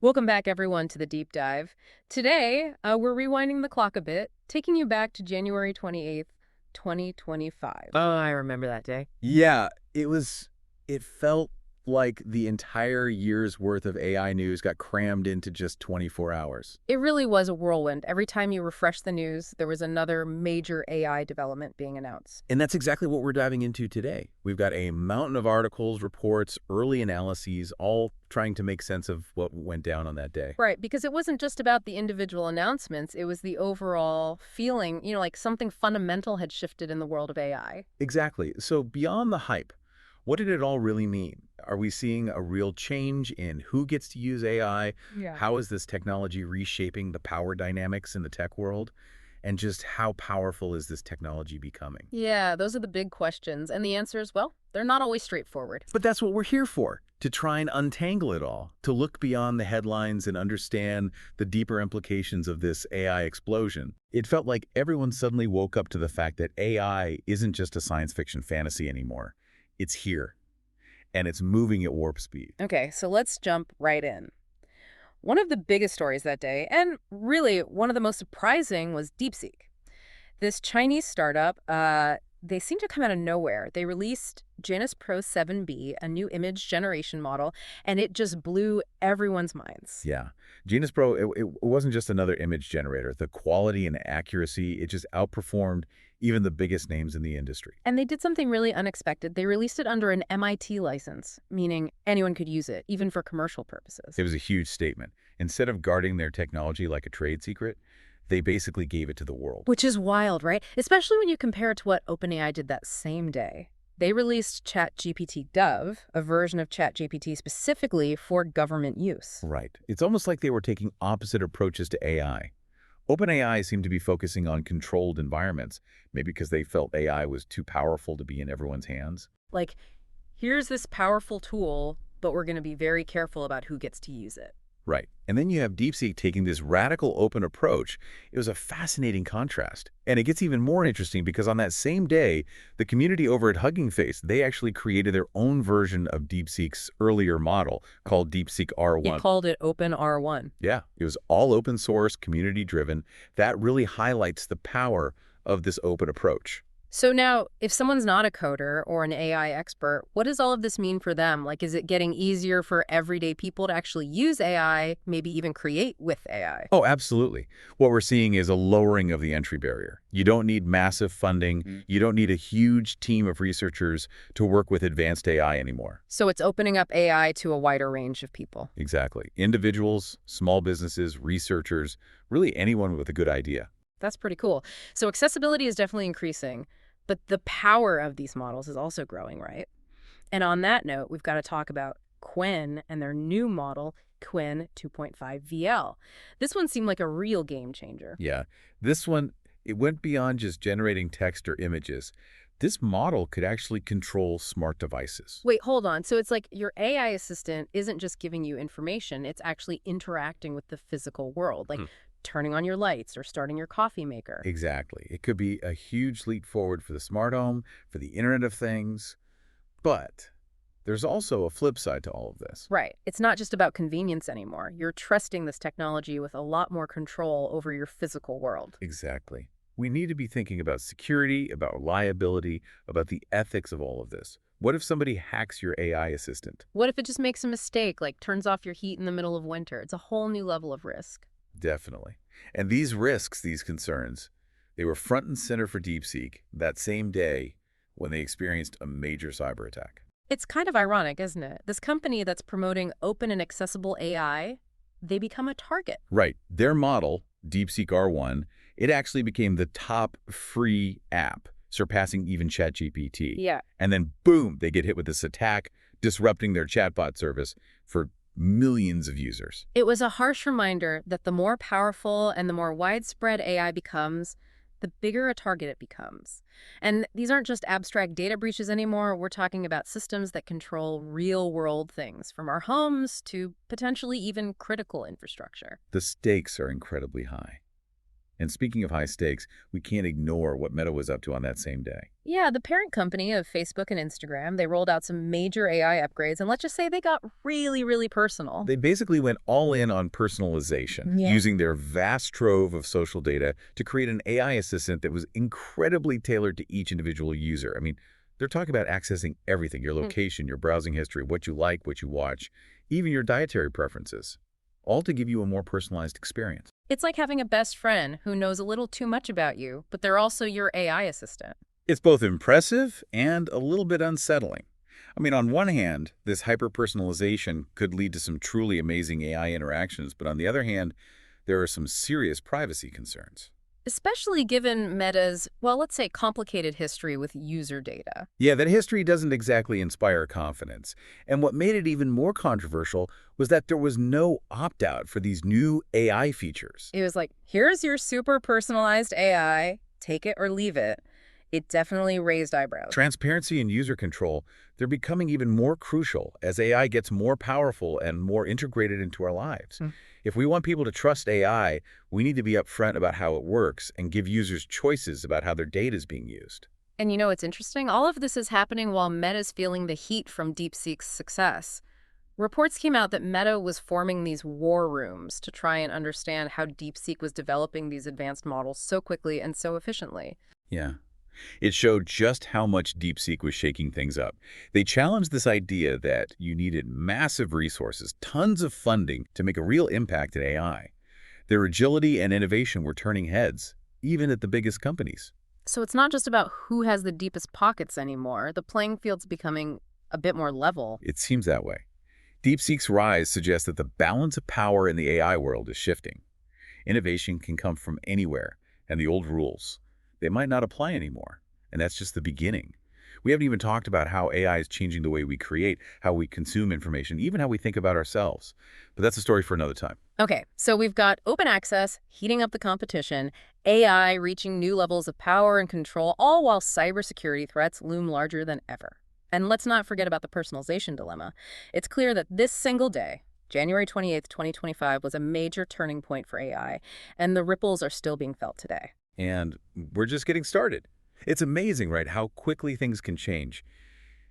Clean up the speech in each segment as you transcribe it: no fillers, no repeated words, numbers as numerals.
Welcome back, everyone, to the deep dive. Today, we're rewinding the clock a bit, taking you back to January 28th, 2025. Oh, I remember that day. Yeah, it felt like the entire year's worth of AI news got crammed into just 24 hours. It really was a whirlwind. Every time you refresh the news, there was another major AI development being announced. And that's exactly what we're diving into today. We've got a mountain of articles, reports, early analyses, all trying to make sense of what went down on that day. Right, because it wasn't just about the individual announcements, it was the overall feeling, like something fundamental had shifted in the world of AI. Exactly. So beyond the hype, what did it all really mean? Are we seeing a real change in who gets to use AI? Yeah. How is this technology reshaping the power dynamics in the tech world? And just how powerful is this technology becoming? Yeah, those are the big questions. And the answers, well, they're not always straightforward. But that's what we're here for, to try and untangle it all, to look beyond the headlines and understand the deeper implications of this AI explosion. It felt like everyone suddenly woke up to the fact that AI isn't just a science fiction fantasy anymore. It's here, and it's moving at warp speed. Okay, so let's jump right in. One of the biggest stories that day, and really one of the most surprising, was DeepSeek. This Chinese startup, they seem to come out of nowhere. They released Janus Pro 7B, a new image generation model, and it just blew everyone's minds. Yeah. Genus Pro, it wasn't just another image generator. The quality and accuracy, it just outperformed even the biggest names in the industry. And they did something really unexpected. They released it under an MIT license, meaning anyone could use it, even for commercial purposes. It was a huge statement. Instead of guarding their technology like a trade secret, they basically gave it to the world. Which is wild, right? Especially when you compare it to what OpenAI did that same day. They released ChatGPT Gov, a version of ChatGPT specifically for government use. Right. It's almost like they were taking opposite approaches to AI. OpenAI seemed to be focusing on controlled environments, maybe because they felt AI was too powerful to be in everyone's hands. Like, here's this powerful tool, but we're going to be very careful about who gets to use it. Right. And then you have DeepSeek taking this radical open approach. It was a fascinating contrast. And it gets even more interesting because on that same day, the community over at Hugging Face, they actually created their own version of DeepSeek's earlier model called DeepSeek R1. It called it Open R1. Yeah, it was all open source, community driven. That really highlights the power of this open approach. So now, if someone's not a coder or an AI expert, what does all of this mean for them? Like, is it getting easier for everyday people to actually use AI, maybe even create with AI? Oh, absolutely. What we're seeing is a lowering of the entry barrier. You don't need massive funding. You don't need a huge team of researchers to work with advanced AI anymore. So it's opening up AI to a wider range of people. Exactly. Individuals, small businesses, researchers, really anyone with a good idea. That's pretty cool. So accessibility is definitely increasing, but the power of these models is also growing, right? And on that note, we've got to talk about Qwen and their new model, Qwen 2.5 VL. This one seemed like a real game changer. Yeah. This one, it went beyond just generating text or images. This model could actually control smart devices. Wait, hold on. So it's like your AI assistant isn't just giving you information, it's actually interacting with the physical world, like turning on your lights or starting your coffee maker. Exactly. It could be a huge leap forward for the smart home, for the Internet of Things. But there's also a flip side to all of this. Right. It's not just about convenience anymore. You're trusting this technology with a lot more control over your physical world. Exactly. We need to be thinking about security, about reliability, about the ethics of all of this. What if somebody hacks your AI assistant? What if it just makes a mistake, like turns off your heat in the middle of winter? It's a whole new level of risk. Definitely. And these risks, these concerns, they were front and center for DeepSeek that same day when they experienced a major cyber attack. It's kind of ironic, isn't it? This company that's promoting open and accessible AI, they become a target. Right. Their model, DeepSeek R1, it actually became the top free app, surpassing even ChatGPT. Yeah. And then, boom, they get hit with this attack, disrupting their chatbot service for millions of users. It was a harsh reminder that the more powerful and the more widespread AI becomes, the bigger a target it becomes. And these aren't just abstract data breaches anymore. We're talking about systems that control real-world things, from our homes to potentially even critical infrastructure. The stakes are incredibly high. And speaking of high stakes, we can't ignore what Meta was up to on that same day. Yeah, the parent company of Facebook and Instagram, they rolled out some major AI upgrades, and let's just say they got really, really personal. They basically went all in on personalization, Yeah. using their vast trove of social data to create an AI assistant that was incredibly tailored to each individual user. I mean, they're talking about accessing everything, your Mm. location, your browsing history, what you like, what you watch, even your dietary preferences, all to give you a more personalized experience. It's like having a best friend who knows a little too much about you, but they're also your AI assistant. It's both impressive and a little bit unsettling. I mean, on one hand, this hyper-personalization could lead to some truly amazing AI interactions, but on the other hand, there are some serious privacy concerns. Especially given Meta's, well, let's say complicated history with user data. Yeah, that history doesn't exactly inspire confidence. And what made it even more controversial was that there was no opt-out for these new AI features. It was like, here's your super personalized AI, take it or leave it. It definitely raised eyebrows. Transparency and user control, they're becoming even more crucial as AI gets more powerful and more integrated into our lives. Hmm. If we want people to trust AI, we need to be upfront about how it works and give users choices about how their data is being used. And you know what's interesting? All of this is happening while Meta's feeling the heat from DeepSeek's success. Reports came out that Meta was forming these war rooms to try and understand how DeepSeek was developing these advanced models so quickly and so efficiently. Yeah. It showed just how much DeepSeek was shaking things up. They challenged this idea that you needed massive resources, tons of funding to make a real impact in AI. Their agility and innovation were turning heads, even at the biggest companies. So it's not just about who has the deepest pockets anymore. The playing field's becoming a bit more level. It seems that way. DeepSeek's rise suggests that the balance of power in the AI world is shifting. Innovation can come from anywhere, and the old rules, they might not apply anymore. And that's just the beginning. We haven't even talked about how AI is changing the way we create, how we consume information, even how we think about ourselves. But that's a story for another time. Okay, so we've got open access, heating up the competition, AI reaching new levels of power and control, all while cybersecurity threats loom larger than ever. And let's not forget about the personalization dilemma. It's clear that this single day, January 28th, 2025, was a major turning point for AI, and the ripples are still being felt today. And we're just getting started. It's amazing, right, how quickly things can change.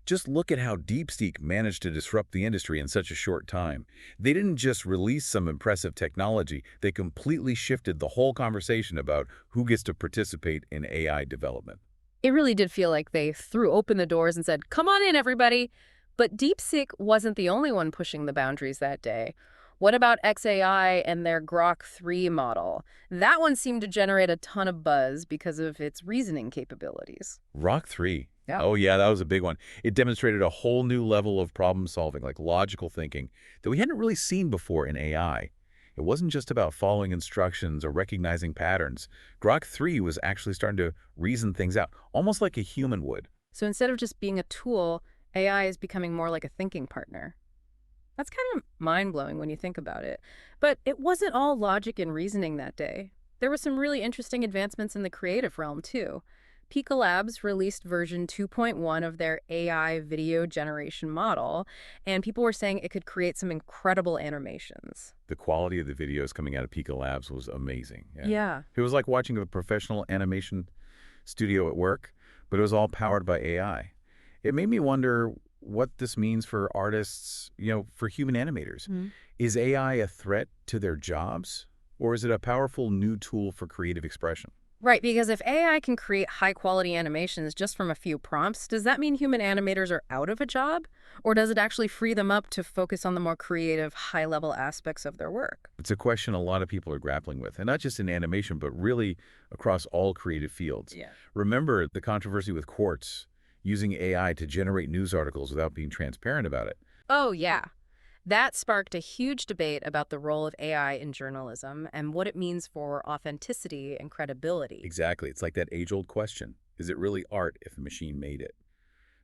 Just look at how DeepSeek managed to disrupt the industry in such a short time. They didn't just release some impressive technology, they completely shifted the whole conversation about who gets to participate in AI development. It really did feel like they threw open the doors and said, come on in, everybody. But DeepSeek wasn't the only one pushing the boundaries that day. What about XAI and their Grok 3 model? That one seemed to generate a ton of buzz because of its reasoning capabilities. Rock 3. Yeah. Oh yeah, that was a big one. It demonstrated a whole new level of problem solving, like logical thinking, that we hadn't really seen before in AI. It wasn't just about following instructions or recognizing patterns. Grok 3 was actually starting to reason things out, almost like a human would. So instead of just being a tool, AI is becoming more like a thinking partner. That's kind of mind-blowing when you think about it. But it wasn't all logic and reasoning that day. There were some really interesting advancements in the creative realm, too. Pika Labs released version 2.1 of their AI video generation model, and people were saying it could create some incredible animations. The quality of the videos coming out of Pika Labs was amazing. Yeah. Yeah. It was like watching a professional animation studio at work, but it was all powered by AI. It made me wonder what this means for artists, for human animators. Mhm. Is AI a threat to their jobs, or is it a powerful new tool for creative expression? Right, because if AI can create high-quality animations just from a few prompts, does that mean human animators are out of a job? Or does it actually free them up to focus on the more creative, high-level aspects of their work? It's a question a lot of people are grappling with, and not just in animation, but really across all creative fields. Yeah. Remember the controversy with Quartz, using AI to generate news articles without being transparent about it. Oh, yeah. That sparked a huge debate about the role of AI in journalism and what it means for authenticity and credibility. Exactly. It's like that age-old question. Is it really art if a machine made it?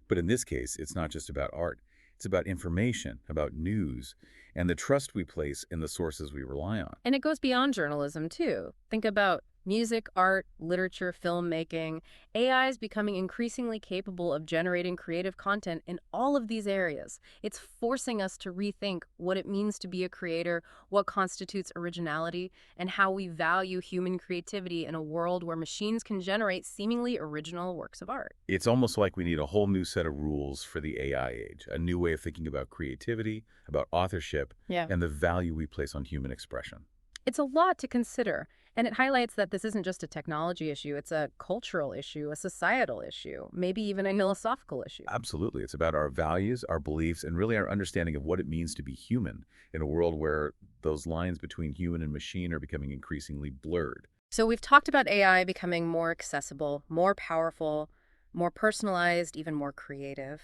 But in this case, it's not just about art. It's about information, about news, and the trust we place in the sources we rely on. And it goes beyond journalism, too. Think about Music, art, literature, filmmaking. AI is becoming increasingly capable of generating creative content in all of these areas. It's forcing us to rethink what it means to be a creator, what constitutes originality, and how we value human creativity in a world where machines can generate seemingly original works of art. It's almost like we need a whole new set of rules for the AI age, a new way of thinking about creativity, about authorship, Yeah. and the value we place on human expression. It's a lot to consider, and it highlights that this isn't just a technology issue, it's a cultural issue, a societal issue, maybe even a philosophical issue. Absolutely. It's about our values, our beliefs, and really our understanding of what it means to be human in a world where those lines between human and machine are becoming increasingly blurred. So we've talked about AI becoming more accessible, more powerful, more personalized, even more creative.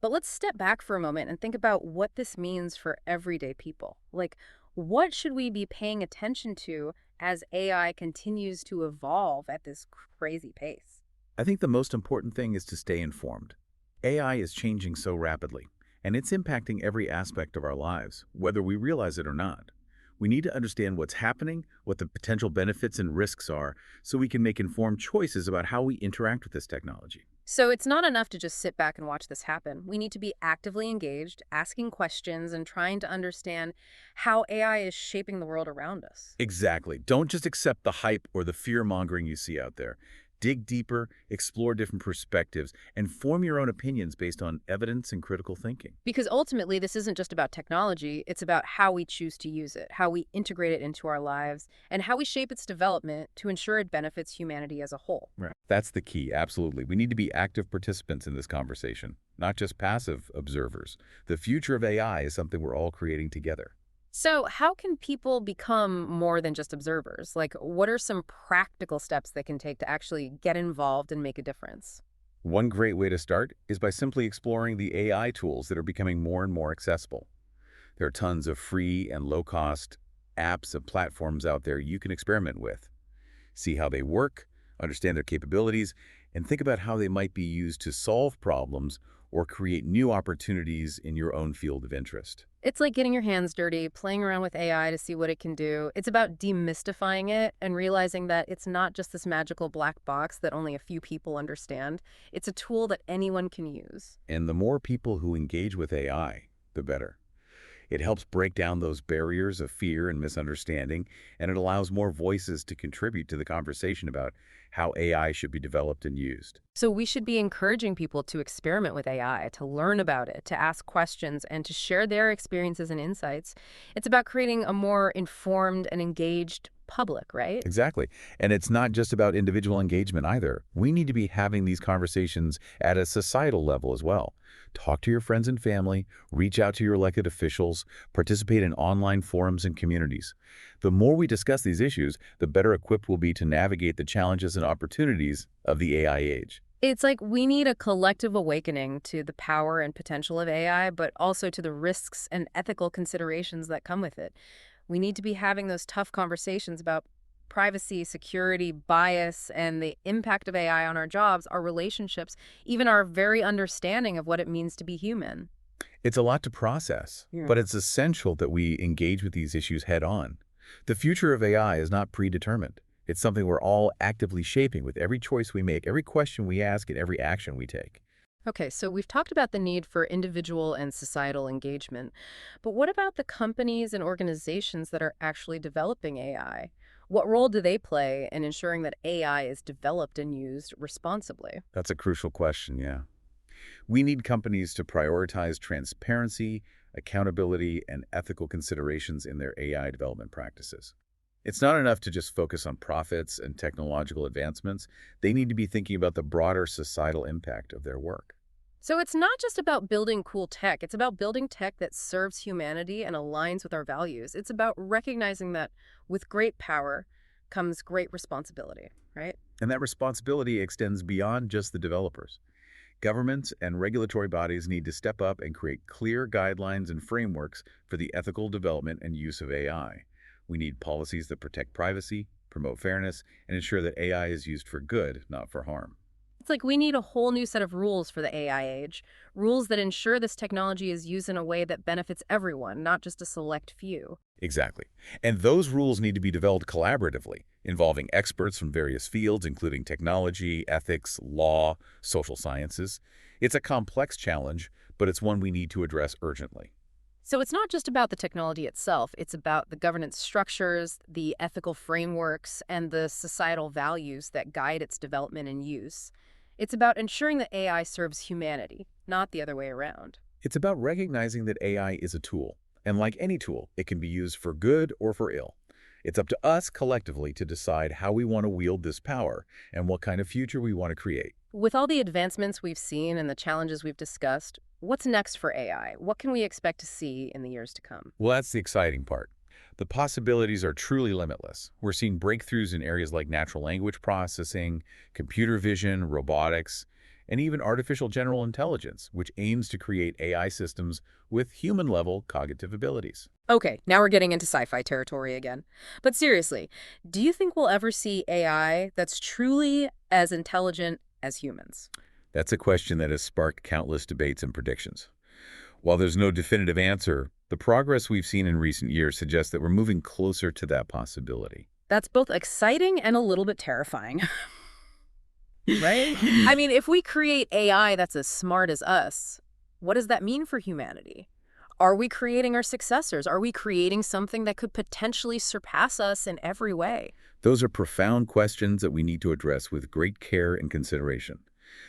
But let's step back for a moment and think about what this means for everyday people. Like, what should we be paying attention to as AI continues to evolve at this crazy pace? I think the most important thing is to stay informed. AI is changing so rapidly, and it's impacting every aspect of our lives, whether we realize it or not. We need to understand what's happening, what the potential benefits and risks are, so we can make informed choices about how we interact with this technology. So it's not enough to just sit back and watch this happen. We need to be actively engaged, asking questions, and trying to understand how AI is shaping the world around us. Exactly. Don't just accept the hype or the fear-mongering you see out there. Dig deeper, explore different perspectives, and form your own opinions based on evidence and critical thinking. Because ultimately, this isn't just about technology, it's about how we choose to use it, how we integrate it into our lives, and how we shape its development to ensure it benefits humanity as a whole. Right. That's the key, absolutely. We need to be active participants in this conversation, not just passive observers. The future of AI is something we're all creating together. So, how can people become more than just observers? Like, what are some practical steps they can take to actually get involved and make a difference? One great way to start is by simply exploring the AI tools that are becoming more and more accessible. There are tons of free and low-cost apps and platforms out there you can experiment with. See how they work, understand their capabilities, and think about how they might be used to solve problems or create new opportunities in your own field of interest. It's like getting your hands dirty, playing around with AI to see what it can do. It's about demystifying it and realizing that it's not just this magical black box that only a few people understand. It's a tool that anyone can use. And the more people who engage with AI, the better. It helps break down those barriers of fear and misunderstanding, and it allows more voices to contribute to the conversation about how AI should be developed and used. So we should be encouraging people to experiment with AI, to learn about it, to ask questions, and to share their experiences and insights. It's about creating a more informed and engaged public, right? Exactly. And it's not just about individual engagement either. We need to be having these conversations at a societal level as well. Talk to your friends and family, reach out to your elected officials, participate in online forums and communities. The more we discuss these issues, the better equipped we'll be to navigate the challenges and opportunities of the AI age. It's like we need a collective awakening to the power and potential of AI, but also to the risks and ethical considerations that come with it. We need to be having those tough conversations about privacy, security, bias, and the impact of AI on our jobs, our relationships, even our very understanding of what it means to be human. It's a lot to process, Yeah. but it's essential that we engage with these issues head on. The future of AI is not predetermined. It's something we're all actively shaping with every choice we make, every question we ask, and every action we take. Okay, so we've talked about the need for individual and societal engagement, but what about the companies and organizations that are actually developing AI? What role do they play in ensuring that AI is developed and used responsibly? That's a crucial question, yeah. We need companies to prioritize transparency, accountability, and ethical considerations in their AI development practices. It's not enough to just focus on profits and technological advancements. They need to be thinking about the broader societal impact of their work. So it's not just about building cool tech, it's about building tech that serves humanity and aligns with our values. It's about recognizing that with great power comes great responsibility, right? And that responsibility extends beyond just the developers. Governments and regulatory bodies need to step up and create clear guidelines and frameworks for the ethical development and use of AI. We need policies that protect privacy, promote fairness, and ensure that AI is used for good, not for harm. It's like we need a whole new set of rules for the AI age, rules that ensure this technology is used in a way that benefits everyone, not just a select few. Exactly. And those rules need to be developed collaboratively, involving experts from various fields, including technology, ethics, law, social sciences. It's a complex challenge, but it's one we need to address urgently. So it's not just about the technology itself, it's about the governance structures, the ethical frameworks, and the societal values that guide its development and use. It's about ensuring that AI serves humanity, not the other way around. It's about recognizing that AI is a tool, and like any tool, it can be used for good or for ill. It's up to us collectively to decide how we want to wield this power and what kind of future we want to create. With all the advancements we've seen and the challenges we've discussed, what's next for AI? What can we expect to see in the years to come? Well, that's the exciting part. The possibilities are truly limitless. We're seeing breakthroughs in areas like natural language processing, computer vision, robotics, and even artificial general intelligence, which aims to create AI systems with human-level cognitive abilities. Okay, now we're getting into sci-fi territory again. But seriously, do you think we'll ever see AI that's truly as intelligent as humans? That's a question that has sparked countless debates and predictions. While there's no definitive answer, the progress we've seen in recent years suggests that we're moving closer to that possibility. That's both exciting and a little bit terrifying, right? I mean, if we create AI that's as smart as us, what does that mean for humanity? Are we creating our successors? Are we creating something that could potentially surpass us in every way? Those are profound questions that we need to address with great care and consideration.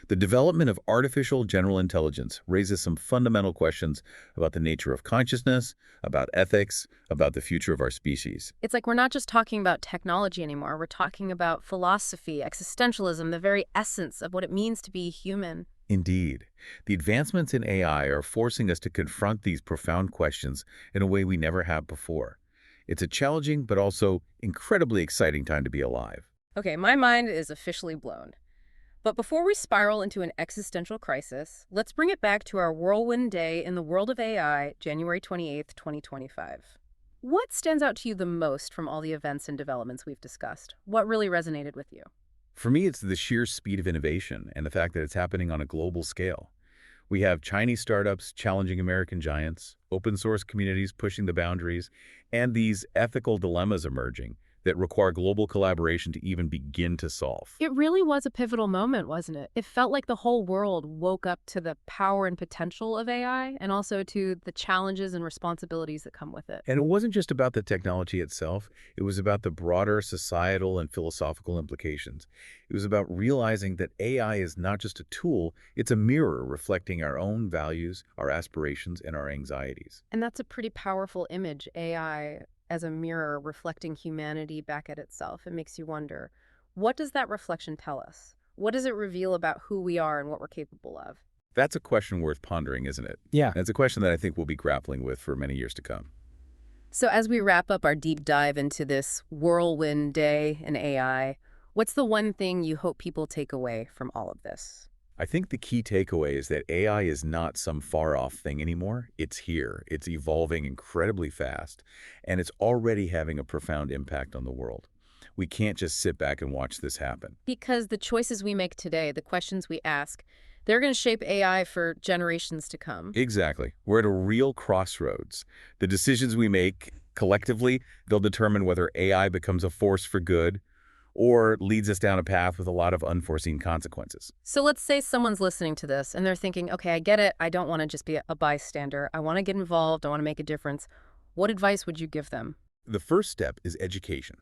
The development of artificial general intelligence raises some fundamental questions about the nature of consciousness, about ethics, about the future of our species. It's like we're not just talking about technology anymore. We're talking about philosophy, existentialism, the very essence of what it means to be human. Indeed, the advancements in AI are forcing us to confront these profound questions in a way we never have before. It's a challenging but also incredibly exciting time to be alive. Okay, my mind is officially blown. But before we spiral into an existential crisis, let's bring it back to our whirlwind day in the world of AI, January 28th, 2025. What stands out to you the most from all the events and developments we've discussed? What really resonated with you? For me, it's the sheer speed of innovation and the fact that it's happening on a global scale. We have Chinese startups challenging American giants, open source communities pushing the boundaries, and these ethical dilemmas emerging that require global collaboration to even begin to solve. It really was a pivotal moment, wasn't it? It felt like the whole world woke up to the power and potential of AI and also to the challenges and responsibilities that come with it. And it wasn't just about the technology itself, it was about the broader societal and philosophical implications. It was about realizing that AI is not just a tool, it's a mirror reflecting our own values, our aspirations, and our anxieties. And that's a pretty powerful image, AI as a mirror reflecting humanity back at itself. It makes you wonder, what does that reflection tell us? What does it reveal about who we are and what we're capable of? That's a question worth pondering, isn't it? Yeah. And it's a question that I think we'll be grappling with for many years to come. So as we wrap up our deep dive into this whirlwind day in AI, what's the one thing you hope people take away from all of this? I think the key takeaway is that AI is not some far-off thing anymore. It's here. It's evolving incredibly fast, and it's already having a profound impact on the world. We can't just sit back and watch this happen. Because the choices we make today, the questions we ask, they're going to shape AI for generations to come. Exactly. We're at a real crossroads. The decisions we make collectively, they'll determine whether AI becomes a force for good or leads us down a path with a lot of unforeseen consequences. So let's say someone's listening to this and they're thinking, okay, I get it. I don't want to just be a bystander. I want to get involved. I want to make a difference. What advice would you give them? The first step is education.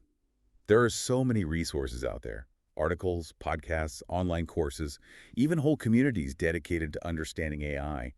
There are so many resources out there. Articles, podcasts, online courses, even whole communities dedicated to understanding AI.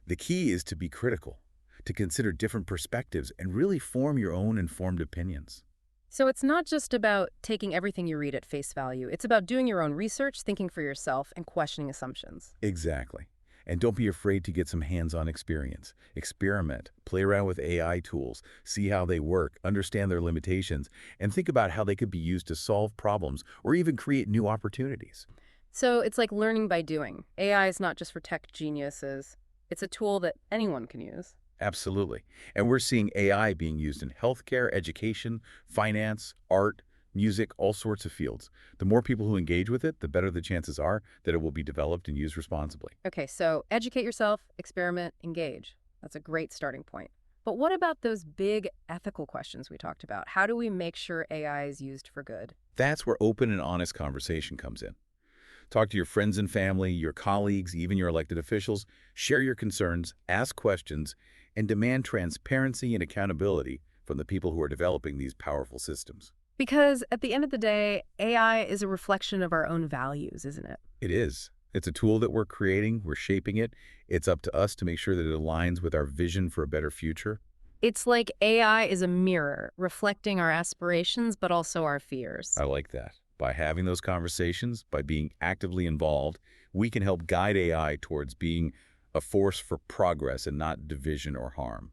The key is to be critical, to consider different perspectives and really form your own informed opinions. So it's not just about taking everything you read at face value. It's about doing your own research, thinking for yourself, and questioning assumptions. Exactly. And don't be afraid to get some hands-on experience. Experiment, play around with AI tools, see how they work, understand their limitations, and think about how they could be used to solve problems or even create new opportunities. So it's like learning by doing. AI is not just for tech geniuses. It's a tool that anyone can use. Absolutely. And we're seeing AI being used in healthcare, education, finance, art, music, all sorts of fields. The more people who engage with it, the better the chances are that it will be developed and used responsibly. Okay, so educate yourself, experiment, engage. That's a great starting point. But what about those big ethical questions we talked about? How do we make sure AI is used for good? That's where open and honest conversation comes in. Talk to your friends and family, your colleagues, even your elected officials. Share your concerns, ask questions, and demand transparency and accountability from the people who are developing these powerful systems. Because at the end of the day, AI is a reflection of our own values, isn't it? It is. It's a tool that we're creating, we're shaping it. It's up to us to make sure that it aligns with our vision for a better future. It's like AI is a mirror, reflecting our aspirations, but also our fears. I like that. By having those conversations, by being actively involved, we can help guide AI towards being a force for progress and not division or harm.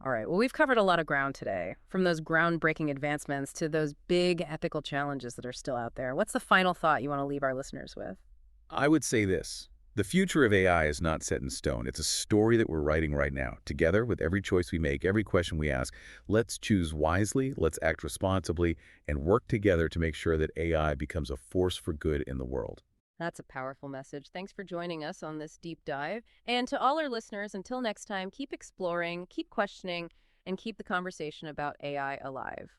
All right, well, we've covered a lot of ground today, from those groundbreaking advancements to those big ethical challenges that are still out there. What's the final thought you want to leave our listeners with? I would say this. The future of AI is not set in stone. It's a story that we're writing right now. Together, with every choice we make, every question we ask, let's choose wisely, let's act responsibly, and work together to make sure that AI becomes a force for good in the world. That's a powerful message. Thanks for joining us on this deep dive. And to all our listeners, until next time, keep exploring, keep questioning, and keep the conversation about AI alive.